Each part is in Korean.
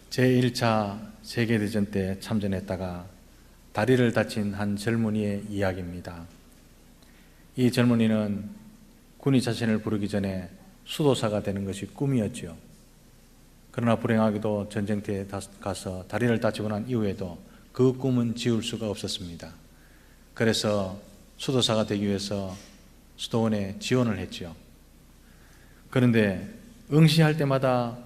제1차 세계대전 때 참전했다가 다리를 다친 한 젊은이의 이야기입니다. 이 젊은이는 군인 자신을 부르기 전에 수도사가 되는 것이 꿈이었죠. 그러나 불행하게도 전쟁터에 가서 다리를 다치고 난 이후에도 그 꿈은 지울 수가 없었습니다. 그래서 수도사가 되기 위해서 수도원에 지원을 했죠. 그런데 응시할 때마다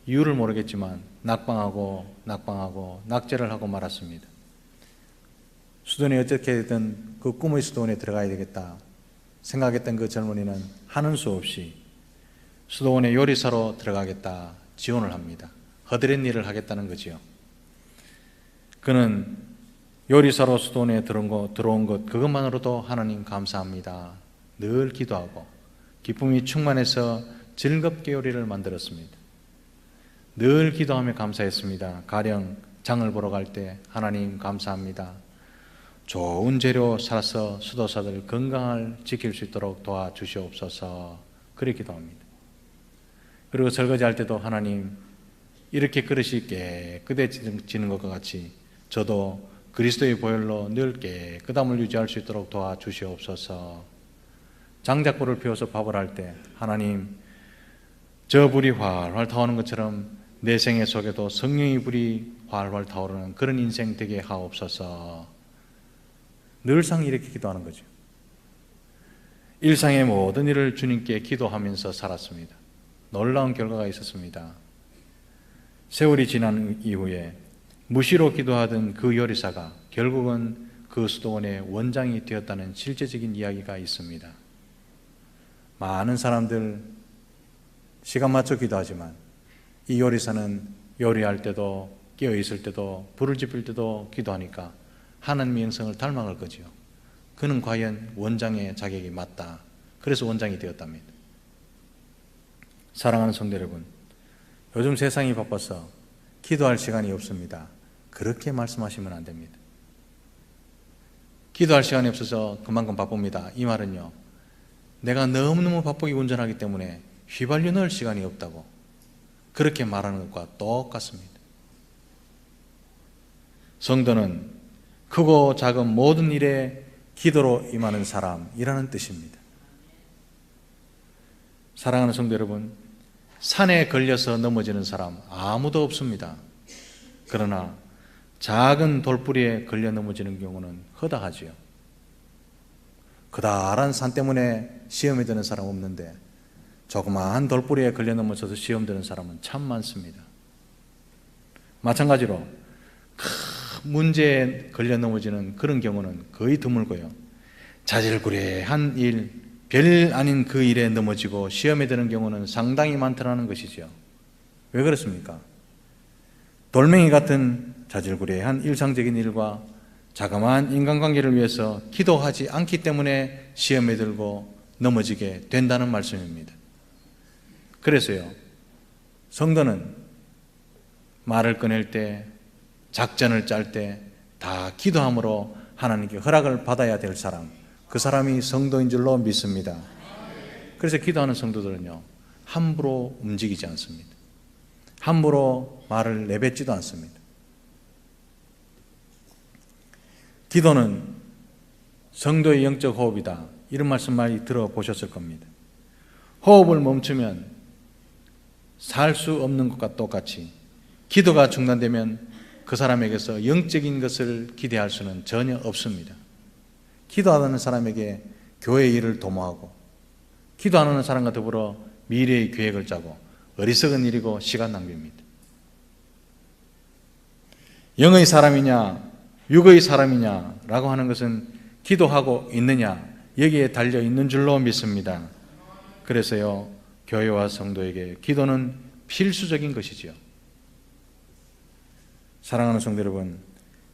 이유를 모르겠지만 낙방하고 낙제를 하고 말았습니다. 수도원이 어떻게든 그 꿈의 수도원에 들어가야 되겠다 생각했던 그 젊은이는 하는 수 없이 수도원의 요리사로 들어가겠다 지원을 합니다. 허드렛 일을 하겠다는 거지요. 그는 요리사로 수도원에 들어온 것 그것만으로도 하나님 감사합니다. 늘 기도하고 기쁨이 충만해서 즐겁게 요리를 만들었습니다. 늘 기도하며 감사했습니다. 가령 장을 보러 갈 때 하나님 감사합니다. 좋은 재료 사서 수도사들 건강을 지킬 수 있도록 도와주시옵소서. 그렇게 기도합니다. 그리고 설거지할 때도 하나님 이렇게 그릇이 깨끗해지는 것과 같이 저도 그리스도의 보혈로 늘 깨끗함을 유지할 수 있도록 도와주시옵소서. 장작불을 피워서 밥을 할 때 하나님 저 불이 활활 타오르는 것처럼 내 생애 속에도 성령의 불이 활활 타오르는 그런 인생 되게 하옵소서. 늘상 이렇게 기도하는 거죠. 일상의 모든 일을 주님께 기도하면서 살았습니다. 놀라운 결과가 있었습니다. 세월이 지난 이후에 무시로 기도하던 그 요리사가 결국은 그 수도원의 원장이 되었다는 실제적인 이야기가 있습니다. 많은 사람들 시간 맞춰 기도하지만 이 요리사는 요리할 때도 깨어 있을 때도 불을 지필 때도 기도하니까 하나님의 영성을 닮아갈 거지요. 그는 과연 원장의 자격이 맞다. 그래서 원장이 되었답니다. 사랑하는 성도 여러분, 요즘 세상이 바빠서 기도할 시간이 없습니다. 그렇게 말씀하시면 안 됩니다. 기도할 시간이 없어서 그만큼 바쁩니다. 이 말은요, 내가 너무너무 바쁘게 운전하기 때문에 휘발유 넣을 시간이 없다고 그렇게 말하는 것과 똑같습니다. 성도는 크고 작은 모든 일에 기도로 임하는 사람이라는 뜻입니다. 사랑하는 성도 여러분, 산에 걸려서 넘어지는 사람 아무도 없습니다. 그러나 작은 돌뿌리에 걸려 넘어지는 경우는 허다하지요. 그다란 산 때문에 시험에 드는 사람 없는데 조그마한 돌뿌리에 걸려 넘어져서 시험 드는 사람은 참 많습니다. 마찬가지로 큰 문제에 걸려 넘어지는 그런 경우는 거의 드물고요. 자질구레한 일, 별 아닌 그 일에 넘어지고 시험에 드는 경우는 상당히 많다는 것이죠. 왜 그렇습니까? 돌멩이 같은 자질구레한 일상적인 일과 자그마한 인간관계를 위해서 기도하지 않기 때문에 시험에 들고 넘어지게 된다는 말씀입니다. 그래서요, 성도는 말을 꺼낼 때, 작전을 짤 때 다 기도함으로 하나님께 허락을 받아야 될 사람, 그 사람이 성도인 줄로 믿습니다. 그래서 기도하는 성도들은요, 함부로 움직이지 않습니다. 함부로 말을 내뱉지도 않습니다. 기도는 성도의 영적 호흡이다. 이런 말씀 많이 들어보셨을 겁니다. 호흡을 멈추면 살 수 없는 것과 똑같이 기도가 중단되면 그 사람에게서 영적인 것을 기대할 수는 전혀 없습니다. 기도하는 사람에게 교회의 일을 도모하고 기도하는 사람과 더불어 미래의 계획을 짜고 어리석은 일이고 시간 낭비입니다. 영의 사람이냐 육의 사람이냐라고 하는 것은 기도하고 있느냐 여기에 달려 있는 줄로 믿습니다. 그래서요, 교회와 성도에게 기도는 필수적인 것이지요. 사랑하는 성도 여러분,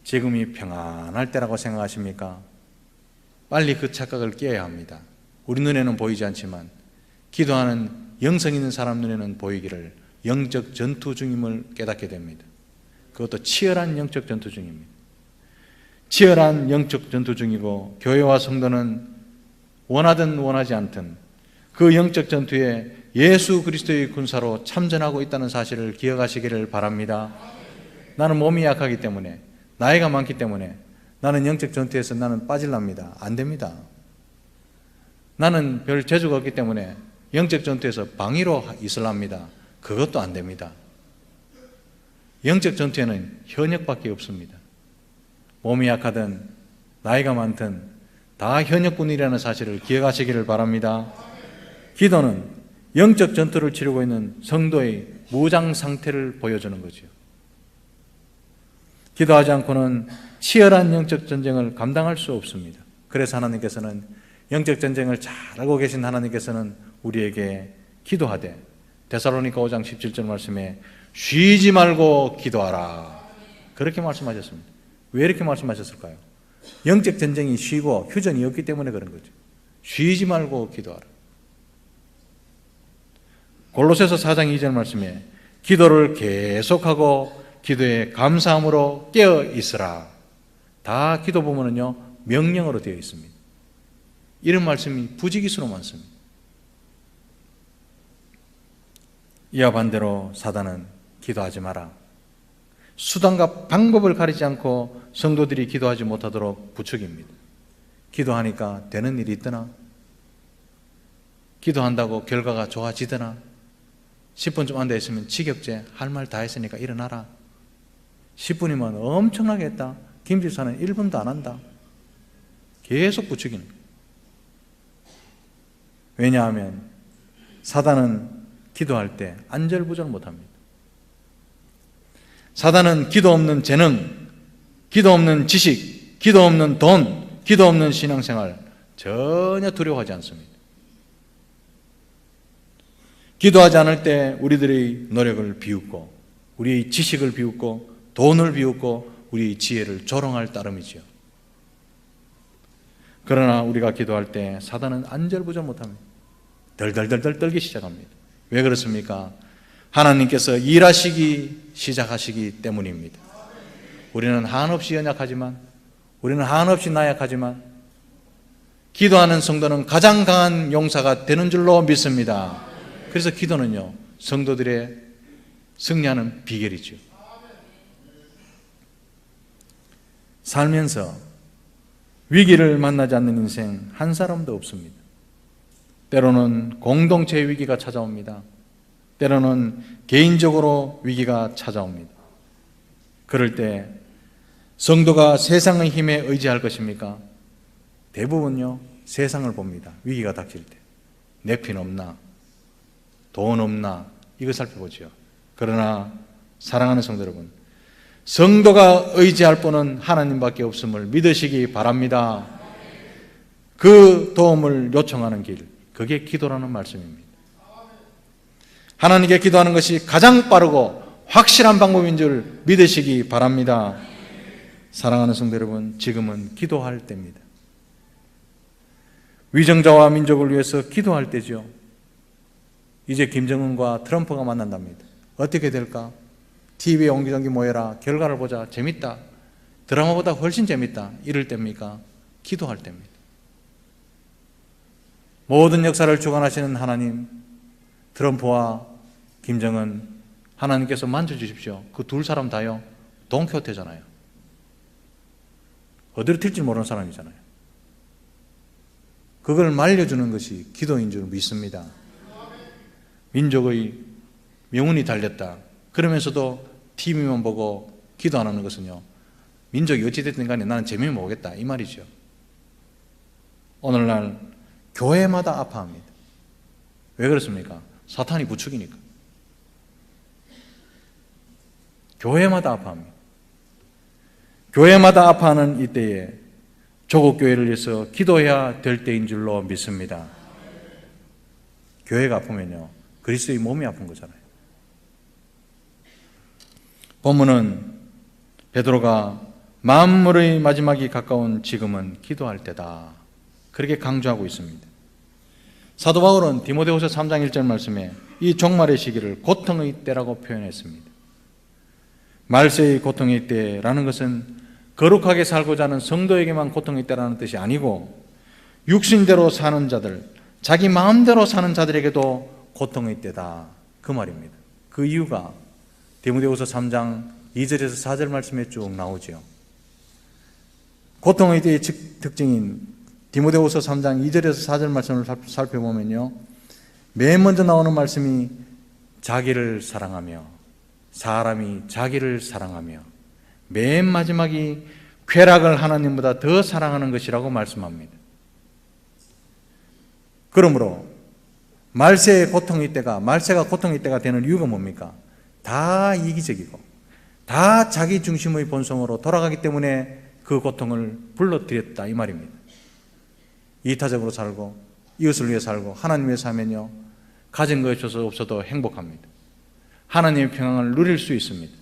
지금이 평안할 때라고 생각하십니까? 빨리 그 착각을 깨야 합니다. 우리 눈에는 보이지 않지만 기도하는 영성 있는 사람 눈에는 보이기를 영적 전투 중임을 깨닫게 됩니다. 그것도 치열한 영적 전투 중입니다. 치열한 영적 전투 중이고 교회와 성도는 원하든 원하지 않든 그 영적 전투에 예수 그리스도의 군사로 참전하고 있다는 사실을 기억하시기를 바랍니다. 나는 몸이 약하기 때문에, 나이가 많기 때문에 나는 영적 전투에서 나는 빠질랍니다. 안 됩니다. 나는 별 재주가 없기 때문에 영적 전투에서 방위로 있을랍니다. 그것도 안 됩니다. 영적 전투에는 현역밖에 없습니다. 몸이 약하든 나이가 많든 다 현역군이라는 사실을 기억하시기를 바랍니다. 기도는 영적 전투를 치르고 있는 성도의 무장 상태를 보여주는 거죠. 기도하지 않고는 치열한 영적 전쟁을 감당할 수 없습니다. 그래서 하나님께서는 영적 전쟁을 잘 알고 계신 하나님께서는 우리에게 기도하되 데살로니가 5장 17절 말씀에 쉬지 말고 기도하라 그렇게 말씀하셨습니다. 왜 이렇게 말씀하셨을까요? 영적 전쟁이 쉬고 휴전이 없기 때문에 그런 거죠. 쉬지 말고 기도하라. 골로새서 4장 2절 말씀에 기도를 계속하고 기도에 감사함으로 깨어 있으라. 다 기도 보면은요 명령어로 되어 있습니다. 이런 말씀이 부지기수로 많습니다. 이와 반대로 사단은 기도하지 마라, 수단과 방법을 가리지 않고 성도들이 기도하지 못하도록 부추깁니다. 기도하니까 되는 일이 있더나? 기도한다고 결과가 좋아지더나? 10분쯤 앉아있으면 지겹제, 할 말 다 했으니까 일어나라. 10분이면 엄청나게 했다. 김집사는 1분도 안 한다. 계속 부추기는 거예요. 왜냐하면 사단은 기도할 때 안절부절 못합니다. 사단은 기도 없는 재능, 기도 없는 지식, 기도 없는 돈, 기도 없는 신앙생활 전혀 두려워하지 않습니다. 기도하지 않을 때 우리들의 노력을 비웃고 우리의 지식을 비웃고 돈을 비웃고 우리의 지혜를 조롱할 따름이죠. 그러나 우리가 기도할 때 사단은 안절부절 못합니다. 덜덜덜덜 떨기 시작합니다. 왜 그렇습니까? 하나님께서 일하시기 시작하시기 때문입니다. 우리는 한없이 연약하지만, 우리는 한없이 나약하지만 기도하는 성도는 가장 강한 용사가 되는 줄로 믿습니다. 그래서 기도는요 성도들의 승리하는 비결이죠. 살면서 위기를 만나지 않는 인생 한 사람도 없습니다. 때로는 공동체의 위기가 찾아옵니다. 때로는 개인적으로 위기가 찾아옵니다. 그럴 때 성도가 세상의 힘에 의지할 것입니까? 대부분요 세상을 봅니다. 위기가 닥칠 때 내 핀 없나? 돈 없나? 이거 살펴보죠. 그러나 사랑하는 성도 여러분, 성도가 의지할 분은 하나님밖에 없음을 믿으시기 바랍니다. 그 도움을 요청하는 길, 그게 기도라는 말씀입니다. 하나님께 기도하는 것이 가장 빠르고 확실한 방법인 줄 믿으시기 바랍니다. 사랑하는 성도 여러분, 지금은 기도할 때입니다. 위정자와 민족을 위해서 기도할 때죠. 이제 김정은과 트럼프가 만난답니다. 어떻게 될까? TV에 옹기종기 모여라. 결과를 보자. 재밌다. 드라마보다 훨씬 재밌다. 이럴 때입니까? 기도할 때입니다. 모든 역사를 주관하시는 하나님, 트럼프와 김정은 하나님께서 만져주십시오. 그 두 사람 다요 돈키호테잖아요. 어디로 튈지 모르는 사람이잖아요. 그걸 말려주는 것이 기도인 줄 믿습니다. 민족의 명운이 달렸다. 그러면서도 TV만 보고 기도 안 하는 것은요 민족이 어찌됐든 간에 나는 재미만 보겠다 이 말이죠. 오늘날 교회마다 아파합니다. 왜 그렇습니까? 사탄이 부추기니까. 교회마다 아파합니다. 교회마다 아파하는 이때에 조국 교회를 위해서 기도해야 될 때인 줄로 믿습니다. 교회가 아프면요 그리스도의 몸이 아픈 거잖아요. 본문은 베드로가 만물의 마지막이 가까운 지금은 기도할 때다 그렇게 강조하고 있습니다. 사도 바울은 디모데후서 3장 1절 말씀에 이 종말의 시기를 고통의 때라고 표현했습니다. 말세의 고통의 때라는 것은 거룩하게 살고자 하는 성도에게만 고통의 때라는 뜻이 아니고 육신대로 사는 자들, 자기 마음대로 사는 자들에게도 고통의 때다. 그 말입니다. 그 이유가 디모데후서 3장 2절에서 4절 말씀에 쭉 나오죠. 고통의 때의 특징인 디모데후서 3장 2절에서 4절 말씀을 살펴보면요, 맨 먼저 나오는 말씀이 자기를 사랑하며, 사람이 자기를 사랑하며, 맨 마지막이 쾌락을 하나님보다 더 사랑하는 것이라고 말씀합니다. 그러므로 말세가 고통의 때가 되는 이유가 뭡니까? 다 이기적이고 다 자기 중심의 본성으로 돌아가기 때문에 그 고통을 불러들였다 이 말입니다. 이타적으로 살고 이웃을 위해 살고 하나님 위해 살면요, 가진 것이 없어도 행복합니다. 하나님의 평안을 누릴 수 있습니다.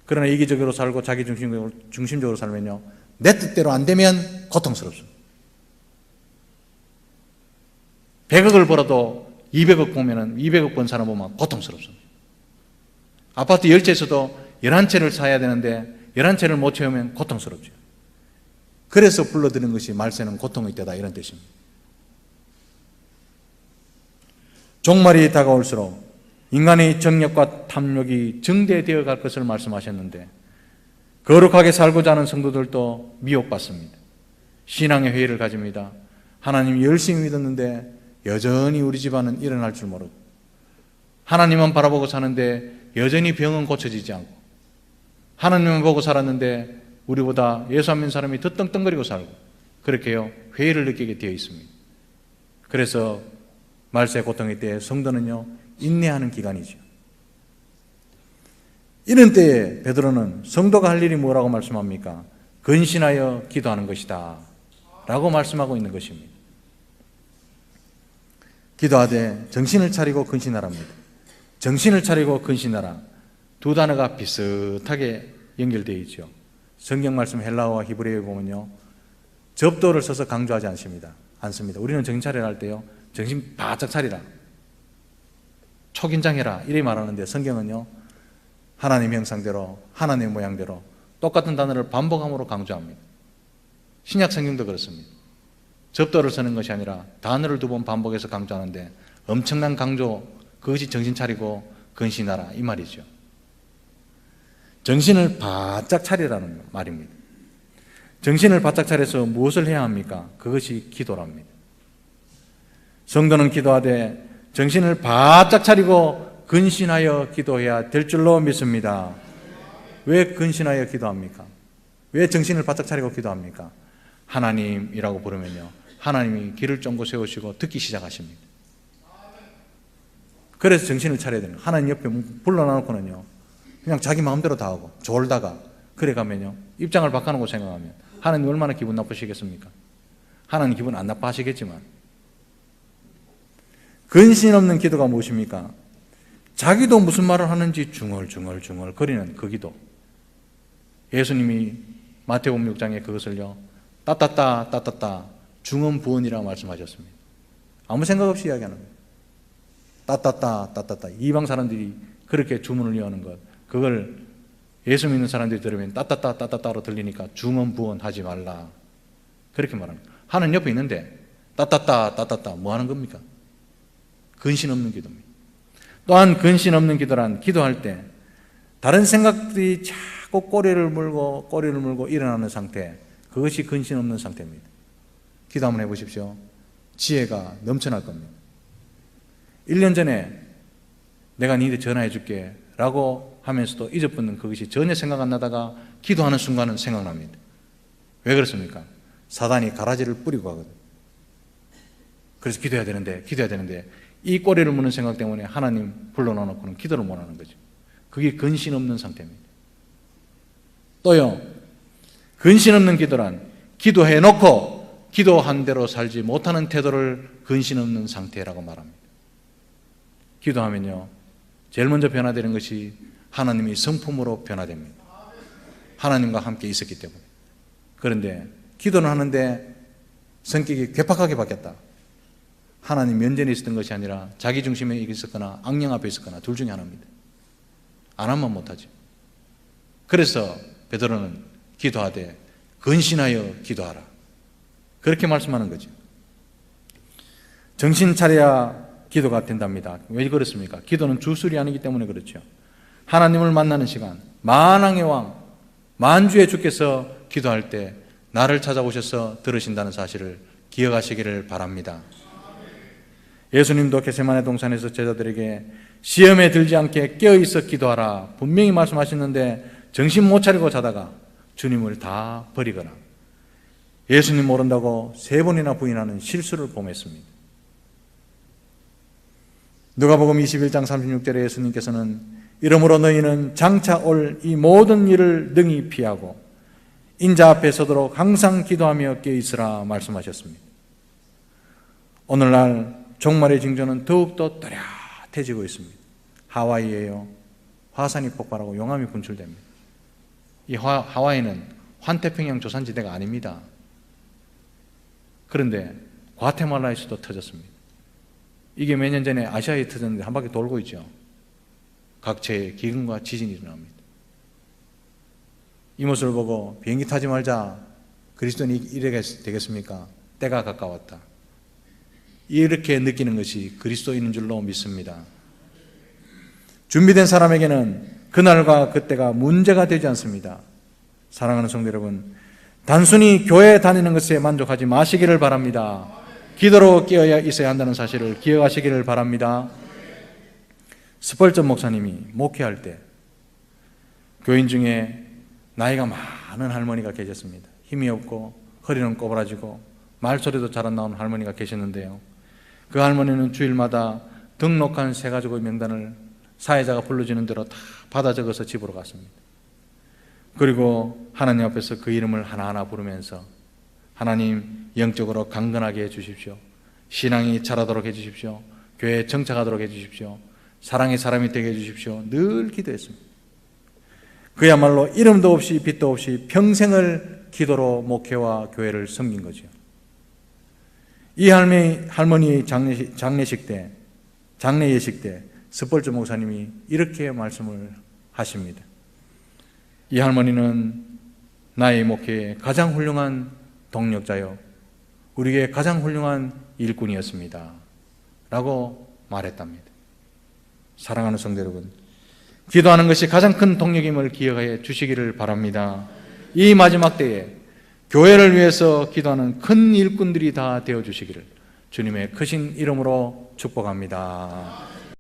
그러나 이기적으로 살고 자기 중심적으로 살면요, 내 뜻대로 안 되면 고통스럽습니다. 100억을 벌어도 200억 보면은 200억 번 사람 보면 고통스럽습니다. 아파트 10채에서도 11채를 사야 되는데 11채를 못 채우면 고통스럽죠. 그래서 불러드는 것이 말세는 고통의 때다 이런 뜻입니다. 종말이 다가올수록 인간의 정력과 탐욕이 증대되어 갈 것을 말씀하셨는데, 거룩하게 살고자 하는 성도들도 미혹받습니다. 신앙의 회의를 가집니다. 하나님 열심히 믿었는데 여전히 우리 집안은 일어날 줄 모르고, 하나님만 바라보고 사는데 여전히 병은 고쳐지지 않고, 하나님만 보고 살았는데 우리보다 예수 안 믿는 사람이 더 떵떵거리고 살고, 그렇게요 회의를 느끼게 되어 있습니다. 그래서 말세 고통의 때에 성도는요 인내하는 기간이죠. 이런 때에 베드로는 성도가 할 일이 뭐라고 말씀합니까? 근신하여 기도하는 것이다 라고 말씀하고 있는 것입니다. 기도하되 정신을 차리고 근신하랍니다. 정신을 차리고 근신하라, 두 단어가 비슷하게 연결되어 있죠. 성경 말씀 헬라어와 히브리어에 보면요, 접도를 써서 강조하지 않습니다. 우리는 정신 차리라 할 때요, 정신 바짝 차리라, 초긴장해라 이렇게 말하는데, 성경은요 하나님 형상대로 하나님 모양대로 똑같은 단어를 반복함으로 강조합니다. 신약 성경도 그렇습니다. 접도를 쓰는 것이 아니라 단어를 두 번 반복해서 강조하는데 엄청난 강조, 그것이 정신 차리고 근신하라 이 말이죠. 정신을 바짝 차리라는 말입니다. 정신을 바짝 차려서 무엇을 해야 합니까? 그것이 기도랍니다. 성도는 기도하되 정신을 바짝 차리고 근신하여 기도해야 될 줄로 믿습니다. 왜 근신하여 기도합니까? 왜 정신을 바짝 차리고 기도합니까? 하나님이라고 부르면요, 하나님이 길을 쫑고 세우시고 듣기 시작하십니다. 그래서 정신을 차려야 되는 거예요. 하나님 옆에 불러놔놓고는요 그냥 자기 마음대로 다 하고 졸다가 그래 가면요, 입장을 바꿔놓고 생각하면 하나님 얼마나 기분 나쁘시겠습니까? 하나님 기분 안 나빠하시겠지만, 근신 없는 기도가 무엇입니까? 자기도 무슨 말을 하는지 중얼중얼 거리는 그 기도. 예수님이 마태복음 6장에 그것을요 따따따 중언부언이라고 말씀하셨습니다. 아무 생각 없이 이야기하는 거예요. 따따따 이방 사람들이 그렇게 주문을 이어하는 것, 그걸 예수 믿는 사람들이 들으면 따따따로 들리니까 중언부언 하지 말라 그렇게 말합니다. 하나님 옆에 있는데 따따따 뭐 하는 겁니까? 근신 없는 기도입니다. 또한 근신 없는 기도란, 기도할 때 다른 생각들이 자꾸 꼬리를 물고 일어나는 상태, 그것이 근신 없는 상태입니다. 기도 한번 해보십시오. 지혜가 넘쳐날 겁니다. 1년 전에 내가 니한테 전화해 줄게 라고 하면서도 잊어버리는 그것이 전혀 생각 안 나다가 기도하는 순간은 생각납니다. 왜 그렇습니까? 사단이 가라지를 뿌리고 가거든. 그래서 기도해야 되는데 이 꼬리를 무는 생각 때문에 하나님 불러놓고는 기도를 못하는 거죠. 그게 근신 없는 상태입니다. 또요, 근신 없는 기도란 기도해놓고 기도한 대로 살지 못하는 태도를 근신 없는 상태라고 말합니다. 기도하면요 제일 먼저 변화되는 것이 하나님이 성품으로 변화됩니다. 하나님과 함께 있었기 때문에. 그런데 기도는 하는데 성격이 괴팍하게 바뀌었다, 하나님 면전에 있었던 것이 아니라 자기 중심에 있었거나 악령 앞에 있었거나 둘 중에 하나입니다. 안 하면 못하죠. 그래서 베드로는 기도하되 근신하여 기도하라 그렇게 말씀하는 거죠. 정신 차려야 기도가 된답니다. 왜 그렇습니까? 기도는 주술이 아니기 때문에 그렇죠. 하나님을 만나는 시간, 만왕의 왕, 만주의 주께서 기도할 때 나를 찾아오셔서 들으신다는 사실을 기억하시기를 바랍니다. 예수님도 겟세마네 동산에서 제자들에게 시험에 들지 않게 깨어있어 기도하라 분명히 말씀하셨는데 정신 못 차리고 자다가 주님을 다 버리거나 예수님 모른다고 3번이나 부인하는 실수를 범했습니다. 누가복음 21장 36절에 예수님께서는 이러므로 너희는 장차 올 이 모든 일을 능히 피하고 인자 앞에 서도록 항상 기도하며 깨어있으라 말씀하셨습니다. 오늘날 종말의 징조는 더욱더 또렷해지고 있습니다. 하와이에요. 화산이 폭발하고 용암이 분출됩니다. 이 하와이는 환태평양 조산지대가 아닙니다. 그런데 과테말라에서도 터졌습니다. 이게 몇 년 전에 아시아에 터졌는데 한 바퀴 돌고 있죠. 각처에 기근과 지진이 일어납니다. 이 모습을 보고 비행기 타지 말자, 그리스도인이 이래야 되겠습니까? 때가 가까웠다. 이렇게 느끼는 것이 그리스도인인 줄로 믿습니다. 준비된 사람에게는 그날과 그때가 문제가 되지 않습니다. 사랑하는 성도 여러분, 단순히 교회에 다니는 것에 만족하지 마시기를 바랍니다. 기도로 깨어 있어야 한다는 사실을 기억하시기를 바랍니다. 스펄전 목사님이 목회할 때 교인 중에 나이가 많은 할머니가 계셨습니다. 힘이 없고 허리는 꼬부라지고 말소리도 잘 안 나오는 할머니가 계셨는데요, 그 할머니는 주일마다 등록한 세 가족의 명단을 사회자가 불러주는 대로 다 받아 적어서 집으로 갔습니다. 그리고 하나님 앞에서 그 이름을 하나하나 부르면서 하나님, 영적으로 강건하게 해주십시오. 신앙이 자라도록 해주십시오. 교회에 정착하도록 해주십시오. 사랑의 사람이 되게 해주십시오. 늘 기도했습니다. 그야말로 이름도 없이 빛도 없이 평생을 기도로 목회와 교회를 섬긴 거죠. 이 할머니의 장례 예식 때 스펄전 목사님이 이렇게 말씀을 하십니다. 이 할머니는 나의 목회에 가장 훌륭한 동력자요, 우리에게 가장 훌륭한 일꾼이었습니다 라고 말했답니다. 사랑하는 성도 여러분, 기도하는 것이 가장 큰 동력임을 기억해 주시기를 바랍니다. 이 마지막 때에 교회를 위해서 기도하는 큰 일꾼들이 다 되어주시기를 주님의 크신 이름으로 축복합니다.